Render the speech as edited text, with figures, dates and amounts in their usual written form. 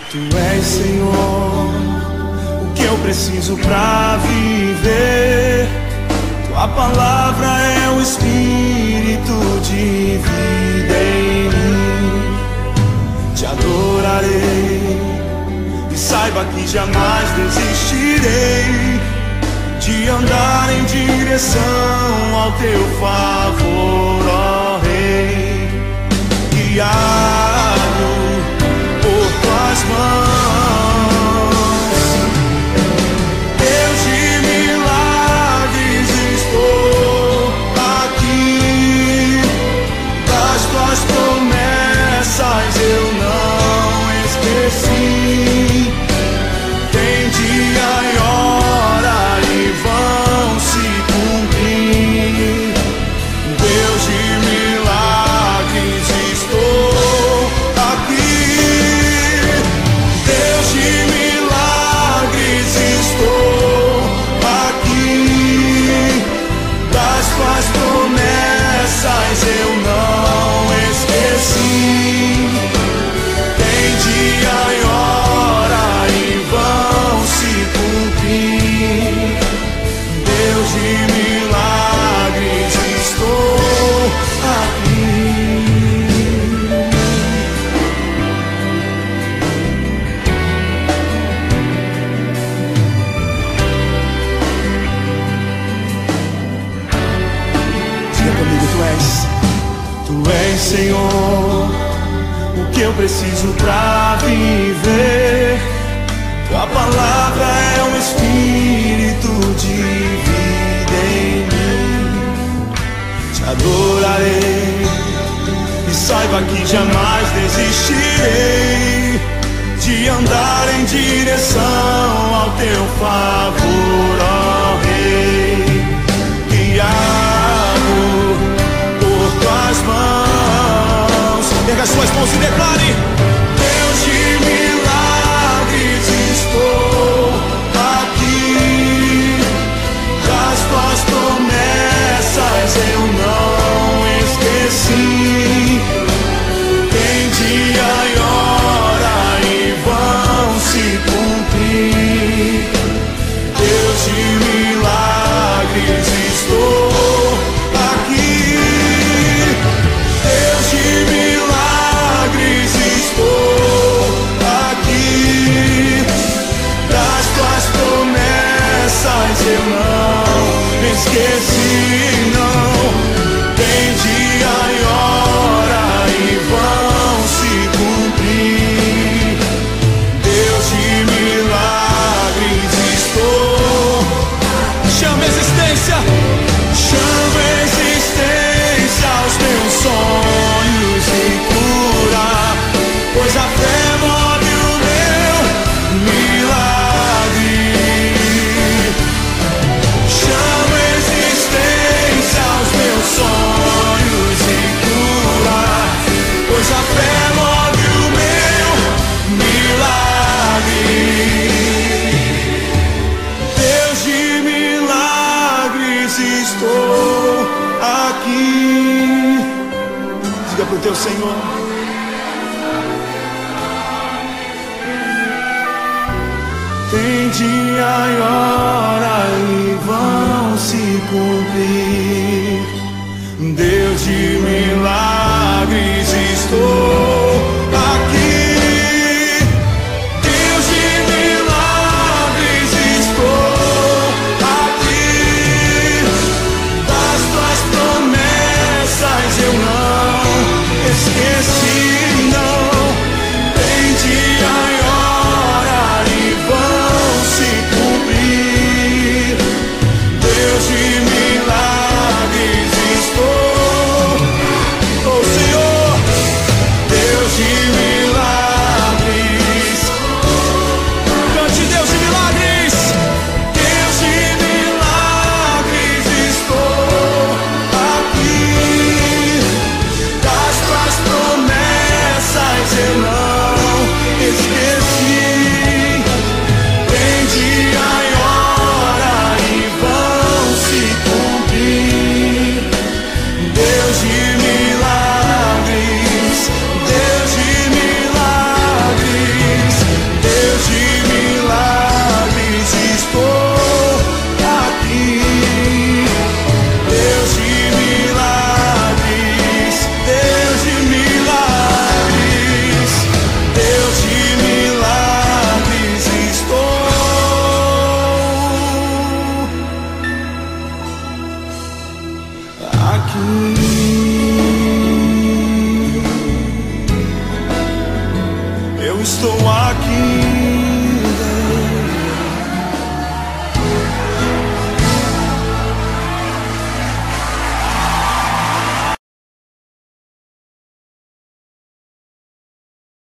Tu és, Senhor, o que eu preciso pra viver. Tua palavra é o Espírito de vida em mim. Te adorarei e saiba que jamais desistirei de andar em direção ao teu favor, ó Rei. Guiado por tuas mãos, Deus de milagres, estou aqui. Das tuas promessas eu não esqueci. Tem dia e hora e vão se cumprir. Deus de milagres, estou aqui. Deus de milagres, estou aqui. Das tuas promessas eu não esqueci. Tem dia e hora e vão se cumprir. Deus de milagres, estou aqui. Diga comigo, Tu és, Senhor, o que eu preciso pra viver. Tua palavra é um Espírito de vida em mim. Te adorarei e saiba que jamais desistirei de andar em direção ao teu favor, ó Rei. Guiado por tuas mãos, erga as suas mãos e declare: Deus de milagres, estou aqui. Das tuas promessas eu não esqueci. Tem dia e hora e vão se cumprir. Deus de milagres, estou aqui. Deus de milagres, estou aqui. Das tuas promessas eu não esqueci, não. Tem dia e hora e vão se cumprir. Deus de milagres, estou. Chama a existência, chama a existência aos teus sonhos e cura, pois a fé move o meu milagre. Chama a existência aos meus sonhos e cura, pois a fé move o meu milagre. Deus de milagres, estou aqui. Diga pro teu Senhor: tem dia e hora e vão se cumprir. Deus de milagres, estou aqui. Deus de milagres, estou aqui. Das tuas promessas eu não esqueci, não. Tem dia e hora e vão se cumprir. aqui.